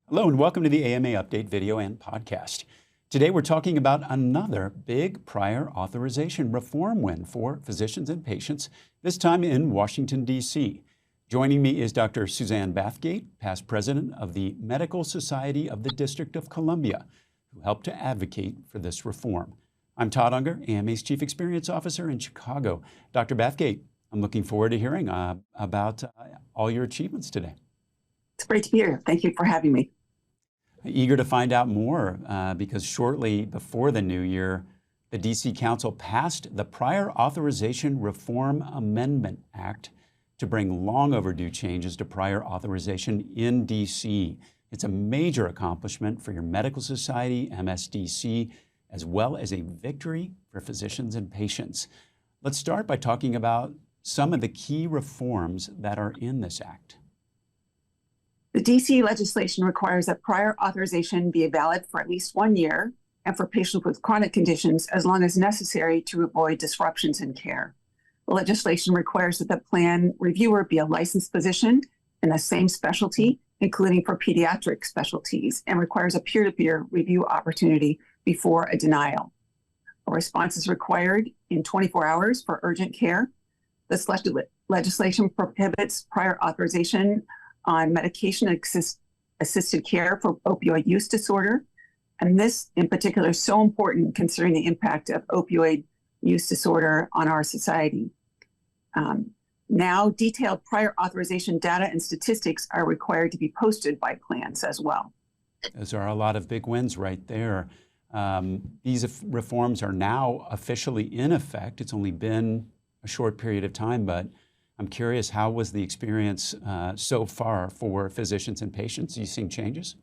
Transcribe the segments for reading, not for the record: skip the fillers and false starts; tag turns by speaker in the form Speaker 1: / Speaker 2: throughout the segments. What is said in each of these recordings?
Speaker 1: Hello and welcome to the AMA Update video and podcast. Today we're talking about another big prior authorization reform win for physicians and patients, this time in Washington, D.C. Joining me is Dr. Suzanne Bathgate, past president of the Medical Society of the District of Columbia, who helped to advocate for this reform. I'm Todd Unger, AMA's Chief Experience Officer in Chicago. Dr. Bathgate, I'm looking forward to hearing about all your achievements today.
Speaker 2: It's great to be here. Thank you for having me.
Speaker 1: Eager to find out more because shortly before the new year, the D.C. Council passed the Prior Authorization Reform Amendment Act to bring long overdue changes to prior authorization in D.C. It's a major accomplishment for your medical society, MSDC, as well as a victory for physicians and patients. Let's start by talking about some of the key reforms that are in this act.
Speaker 2: The D.C. legislation requires that prior authorization be valid for at least 1 year and for patients with chronic conditions as long as necessary to avoid disruptions in care. The legislation requires that the plan reviewer be a licensed physician in the same specialty, including for pediatric specialties, and requires a peer-to-peer review opportunity before a denial. A response is required in 24 hours for urgent care. This legislation prohibits prior authorization on medication-assisted care for opioid use disorder. And this in particular is so important considering the impact of opioid use disorder on our society. Now, detailed prior authorization data and statistics are required to be posted by plans as well.
Speaker 1: Those are a lot of big wins right there. These reforms are now officially in effect. It's only been a short period of time, but I'm curious, how was the experience so far for physicians and patients? Are you seeing changes?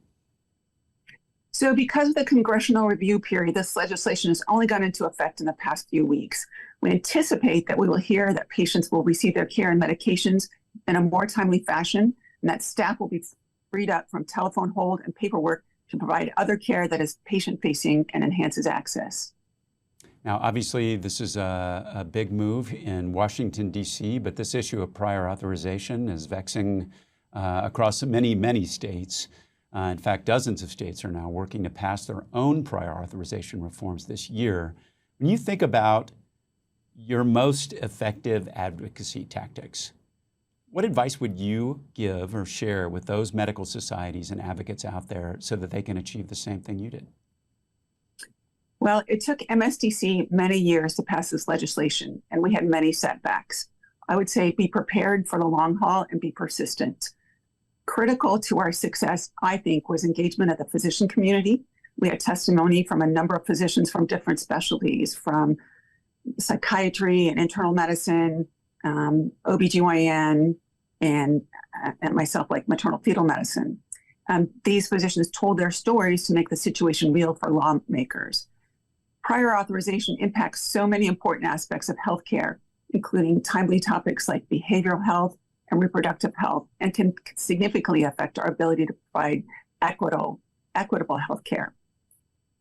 Speaker 2: So because of the congressional review period, this legislation has only gone into effect in the past few weeks. We anticipate that we will hear that patients will receive their care and medications in a more timely fashion, and that staff will be freed up from telephone hold and paperwork to provide other care that is patient-facing and enhances access.
Speaker 1: Now, obviously, this is a big move in Washington, D.C., but this issue of prior authorization is vexing across many, many states. In fact, dozens of states are now working to pass their own prior authorization reforms this year. When you think about your most effective advocacy tactics, what advice would you give or share with those medical societies and advocates out there so that they can achieve the same thing you did?
Speaker 2: Well, it took MSDC many years to pass this legislation, and we had many setbacks. I would say be prepared for the long haul and be persistent. Critical to our success, I think, was engagement of the physician community. We had testimony from a number of physicians from different specialties, from psychiatry and internal medicine, OBGYN, and myself, like maternal fetal medicine. These physicians told their stories to make the situation real for lawmakers. Prior authorization impacts so many important aspects of healthcare, including timely topics like behavioral health and reproductive health, and can significantly affect our ability to provide equitable healthcare.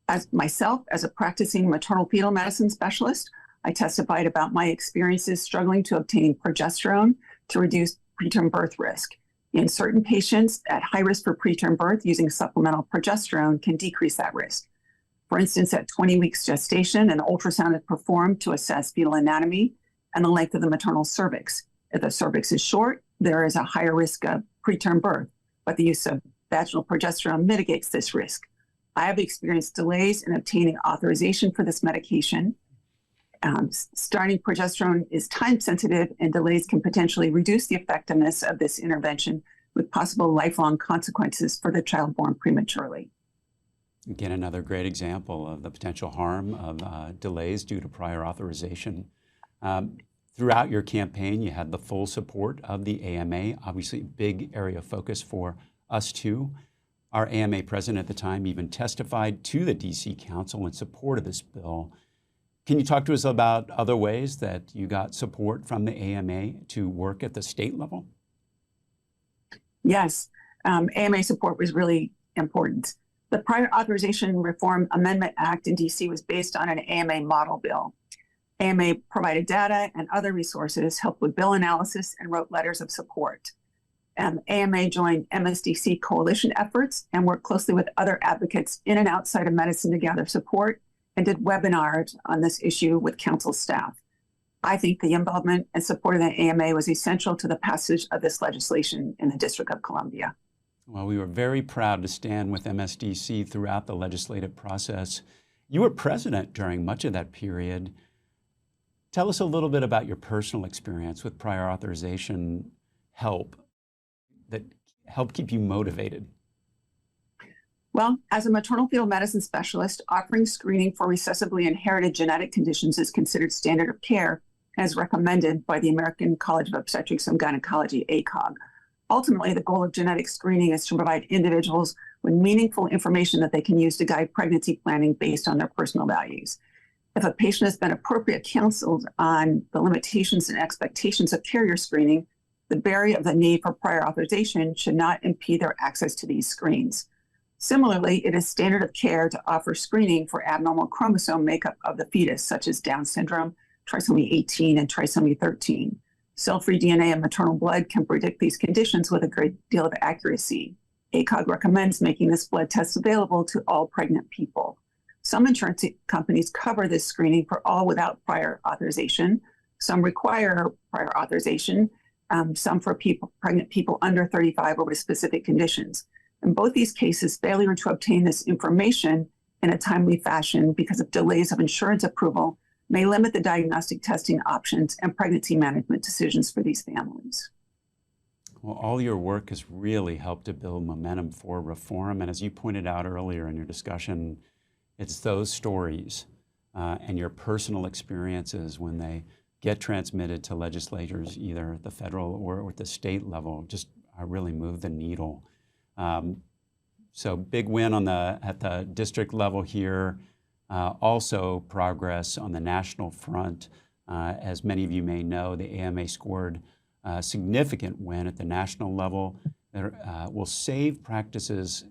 Speaker 2: As a practicing maternal fetal medicine specialist, I testified about my experiences struggling to obtain progesterone to reduce preterm birth risk. In certain patients at high risk for preterm birth, using supplemental progesterone can decrease that risk. For instance, at 20 weeks gestation, an ultrasound is performed to assess fetal anatomy and the length of the maternal cervix. If the cervix is short, there is a higher risk of preterm birth, but the use of vaginal progesterone mitigates this risk. I have experienced delays in obtaining authorization for this medication. Starting progesterone is time sensitive, and delays can potentially reduce the effectiveness of this intervention with possible lifelong consequences for the child born prematurely.
Speaker 1: Again, another great example of the potential harm of delays due to prior authorization. Throughout your campaign, you had the full support of the AMA, obviously a big area of focus for us too. Our AMA president at the time even testified to the D.C. Council in support of this bill. Can you talk to us about other ways that you got support from the AMA to work at the state level?
Speaker 2: Yes, AMA support was really important. The Prior Authorization Reform Amendment Act in D.C. was based on an AMA model bill. AMA provided data and other resources, helped with bill analysis, and wrote letters of support. AMA joined MSDC coalition efforts and worked closely with other advocates in and outside of medicine to gather support and did webinars on this issue with council staff. I think the involvement and support of the AMA was essential to the passage of this legislation in the District of Columbia.
Speaker 1: Well, we were very proud to stand with MSDC throughout the legislative process. You were president during much of that period. Tell us a little bit about your personal experience with prior authorization help that helped keep you motivated.
Speaker 2: Well, as a maternal fetal medicine specialist, offering screening for recessively inherited genetic conditions is considered standard of care as recommended by the American College of Obstetrics and Gynecology, ACOG. Ultimately, the goal of genetic screening is to provide individuals with meaningful information that they can use to guide pregnancy planning based on their personal values. If a patient has been appropriately counseled on the limitations and expectations of carrier screening, the barrier of the need for prior authorization should not impede their access to these screens. Similarly, it is standard of care to offer screening for abnormal chromosome makeup of the fetus, such as Down syndrome, trisomy 18, and trisomy 13. Cell-free DNA and maternal blood can predict these conditions with a great deal of accuracy. ACOG recommends making this blood test available to all pregnant people. Some insurance companies cover this screening for all without prior authorization. Some require prior authorization, some for pregnant people under 35 or with specific conditions. In both these cases, failure to obtain this information in a timely fashion because of delays of insurance approval may limit the diagnostic testing options and pregnancy management decisions for these families.
Speaker 1: Well, all your work has really helped to build momentum for reform. And as you pointed out earlier in your discussion, it's those stories and your personal experiences when they get transmitted to legislators, either at the federal or at the state level, just really move the needle. So big win at the district level here. Also progress on the national front. As many of you may know, the AMA scored a significant win at the national level that will save practices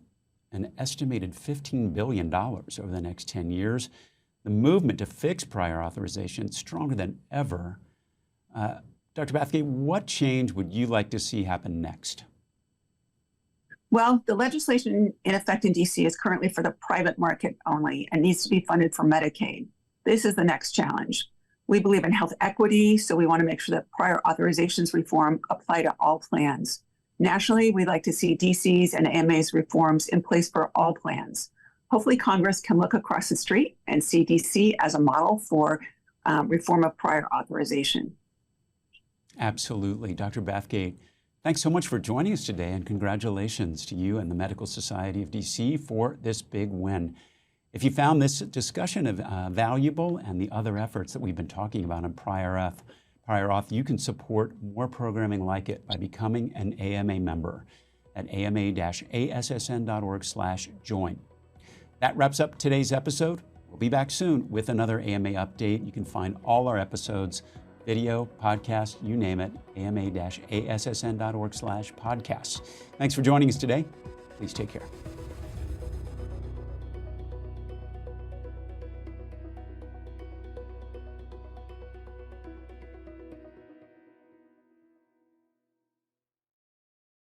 Speaker 1: an estimated $15 billion over the next 10 years. The movement to fix prior authorization is stronger than ever. Dr. Bathgate, what change would you like to see happen next?
Speaker 2: Well, the legislation in effect in DC is currently for the private market only and needs to be funded for Medicaid. This is the next challenge. We believe in health equity, so we want to make sure that prior authorizations reform apply to all plans. Nationally, we'd like to see DC's and AMA's reforms in place for all plans. Hopefully, Congress can look across the street and see DC as a model for reform of prior authorization.
Speaker 1: Absolutely. Dr. Bathgate, thanks so much for joining us today, and congratulations to you and the Medical Society of DC for this big win. If you found this discussion valuable and the other efforts that we've been talking about on prior auth, you can support more programming like it by becoming an AMA member at ama-assn.org/join. That wraps up today's episode. We'll be back soon with another AMA update. You can find all our episodes, video, podcast, you name it, ama-assn.org/podcasts. Thanks for joining us today. Please take care.